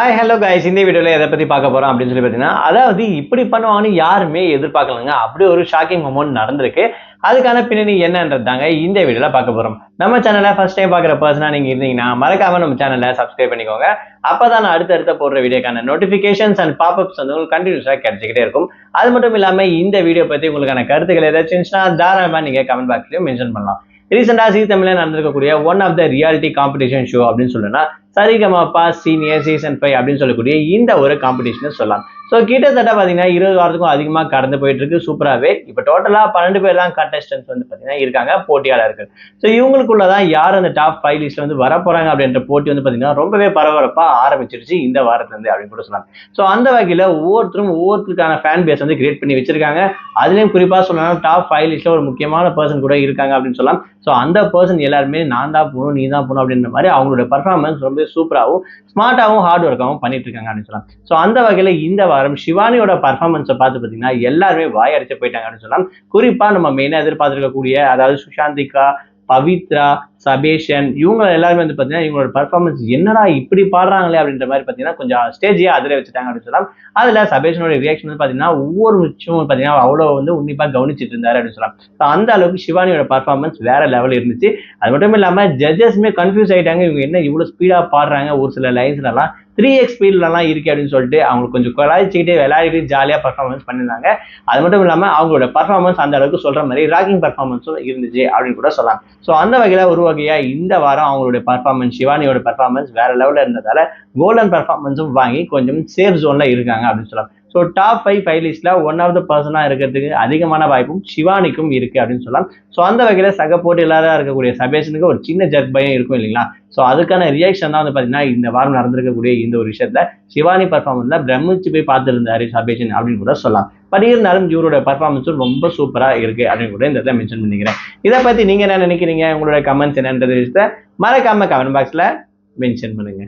Hi hello guys, இந்த வீடியோவில் எதை பற்றி பார்க்க போகிறோம் அப்படின்னு சொல்லி பார்த்தீங்கன்னா, அதாவது இப்படி பண்ணுவாங்கன்னு யாருமே எதிர்பார்க்கலங்க. அப்படி ஒரு ஷாக்கிங் மொமெண்ட் நடந்திருக்கு. அதுக்கான பின்னணி என்னன்றது தாங்க இந்த வீடியோவில் பார்க்க போகிறோம். நம்ம சேனலை ஃபர்ஸ்ட் டைம் பார்க்குற பர்சனாக நீங்கள் இருந்தீங்கன்னா மறக்காம நம்ம சேனலை சப்ஸ்கிரைப் பண்ணிக்கோங்க. அப்போ தான் நான் அடுத்தடுத்த போடுற வீடியோக்கான நோட்டிஃபிகேஷன்ஸ் அண்ட் பாப்அப்ஸ் வந்து உங்களுக்கு கண்டினியூஸாக கிடைச்சிக்கிட்டே இருக்கும். அது மட்டும் இல்லாமல் இந்த வீடியோ பற்றி உங்களுக்கான கருத்துக்கள் ஏதாச்சும் இருந்துச்சுன்னா தாராளமாக நீங்கள் கமெண்ட் பாக்ஸ்லையும் மென்ஷன் பண்ணலாம். ரீசெண்டாக ஜீ தமிழ்ல நடந்திருக்கக்கூடிய one of the reality competition show அப்படின்னு சொல்லுன்னா சரிகமபா சீனியர் சீசன் 5 அப்படின்னு சொல்லக்கூடிய இந்த ஒரு காம்படிஷன் சொல்லலாம். ஸோ கிட்டத்தட்ட பார்த்தீங்கன்னா 20 வாரத்துக்கும் அதிகமாக கடந்து போயிட்டு இருக்கு சூப்பராகவே. இப்போ டோட்டலாக 12 பேர் தான் கண்டஸ்டன்ஸ் வந்து பார்த்தீங்கன்னா இருக்காங்க, போட்டியாளர்கள். ஸோ இவங்களுக்குள்ளதான் யார் அந்த டாப் 5 லிஸ்ட்ல வந்து வர போறாங்க அப்படின்ற போட்டி வந்து பார்த்தீங்கன்னா ரொம்பவே பரபரப்பாக ஆரம்பிச்சிருச்சு இந்த வாரத்துலேருந்து அப்படின்னு கூட சொல்லலாம். ஸோ அந்த வகையில் ஒவ்வொருத்தருக்கான ஃபேன் பேஸ் வந்து கிரியேட் பண்ணி வச்சிருக்காங்க. அதுலேயும் குறிப்பாக சொல்லலாம் டாப் 5 லிஸ்ட்ல ஒரு முக்கியமான பர்சன் கூட இருக்காங்க அப்படின்னு சொல்லலாம். ஸோ அந்த பர்சன் எல்லாருமே நான் தான் போகணும், நீ தான் போகணும் அப்படின்ற மாதிரி அவங்களோட பர்ஃபார்மன்ஸ் ரொம்ப சூப்பராகவும் ஸ்மார்ட்டாகவும் ஹார்ட் ஒர்க்காகவும் பண்ணிட்டு இருக்காங்க அப்படின்னு சொல்லலாம். ஸோ அந்த வகையில் இந்த வாரம் சிவானியோட பர்ஃபார்மன்ஸை பார்த்து பார்த்தீங்கன்னா எல்லாருமே வாயடிச்சு போயிட்டாங்க அப்படின்னு சொல்லலாம். குறிப்பாக நம்ம மெயினாக எதிர்பார்த்துருக்கக்கூடிய அதாவது சுஷாந்திகா, பவித்ரா, சபேஷன் இவங்க எல்லாருமே வந்து பார்த்தீங்கன்னா இவங்களோட பர்ஃபார்மன்ஸ் என்னடா இப்படி பாடுறாங்களே அப்படின்ற மாதிரி பார்த்தீங்கன்னா கொஞ்சம் ஸ்டேஜே அதிர வச்சுட்டாங்க அப்படின்னு சொல்லலாம். அதில் சபேஷனோட ரியாக்ஷன் வந்து பார்த்தீங்கன்னா ஒவ்வொரு விஷயமும் பார்த்தீங்கன்னா அவ்வளோ வந்து உன்னிப்பாக கவனிச்சிட்டு இருந்தாரு அப்படின்னு சொல்லலாம். ஸோ அந்த அளவுக்கு சிவானியோட பர்ஃபார்மன்ஸ் வேற லெவல் இருந்துச்சு. அது மட்டும் இல்லாமல் ஜட்ஜஸ்மே கன்ஃபியூஸ் ஆகிட்டாங்க, இவங்க என்ன இவ்வளோ ஸ்பீடாக பாடுறாங்க, ஒரு சில லைன்ஸ்லாம் 3x ஸ்பீட்லலாம் இருக்கு அப்படின்னு சொல்லிட்டு அவங்களுக்கு கொஞ்சம் கொலாய்ச்சிக்கிட்டே விளையாடிட்டு ஜாலியாக பர்ஃபார்மன்ஸ் பண்ணியிருந்தாங்க. அது மட்டும் இல்லாமல் அவங்களோட பர்ஃபார்மன்ஸ் அந்த அளவுக்கு சொல்ற மாதிரி ராக்கிங் பர்ஃபார்மன்ஸும் இருந்துச்சு அப்படின்னு கூட சொல்லலாம். ஸோ அந்த வகையில் ஒரு வகையா இந்த வாரம் அவங்களுடைய பர்ஃபார்மன்ஸ் சிவானியோட பர்ஃபார்மன்ஸ் வேற லெவலில் இருந்ததால கோல்டன் பர்ஃபார்மன்ஸும் வாங்கி கொஞ்சம் சேஃப் ஜோன்ல இருக்காங்க அப்படின்னு சொல்லலாம். ஸோ டாப் 5 லிஸ்ட்ல ஒன் ஆஃப் த பர்சனாக இருக்கிறதுக்கு அதிகமான வாய்ப்பும் சிவானிக்கும் இருக்கு அப்படின்னு சொல்லலாம். ஸோ அந்த வகையில் சக போட்டியாளராக இருக்கக்கூடிய சபேஷனுக்கு ஒரு சின்ன ஜர்க் பயம் இருக்கும் இல்லைங்களா. ஸோ அதுக்கான ரியாக்ஷன் தான் வந்து பார்த்தீங்கன்னா இந்த வாரம் நடந்திருக்கக்கூடிய இந்த ஒரு விஷயத்துல சிவானி பர்ஃபார்மன்ஸ்ல பிரமிச்சு போய் பார்த்துருந்தாரு சபேஷன் அப்படின்னு கூட சொல்லலாம். பட் இருந்தாலும் இவரோட பர்ஃபார்மன்ஸும் ரொம்ப சூப்பரா இருக்கு அப்படின்னு கூட இந்த இடத்துல மென்ஷன் பண்ணிக்கிறேன். இதை பத்தி நீங்க என்ன நினைக்கிறீங்க, உங்களோட கமெண்ட்ஸ் என்னன்றது மறக்காம கமெண்ட் பாக்ஸ்ல மென்ஷன் பண்ணுங்க.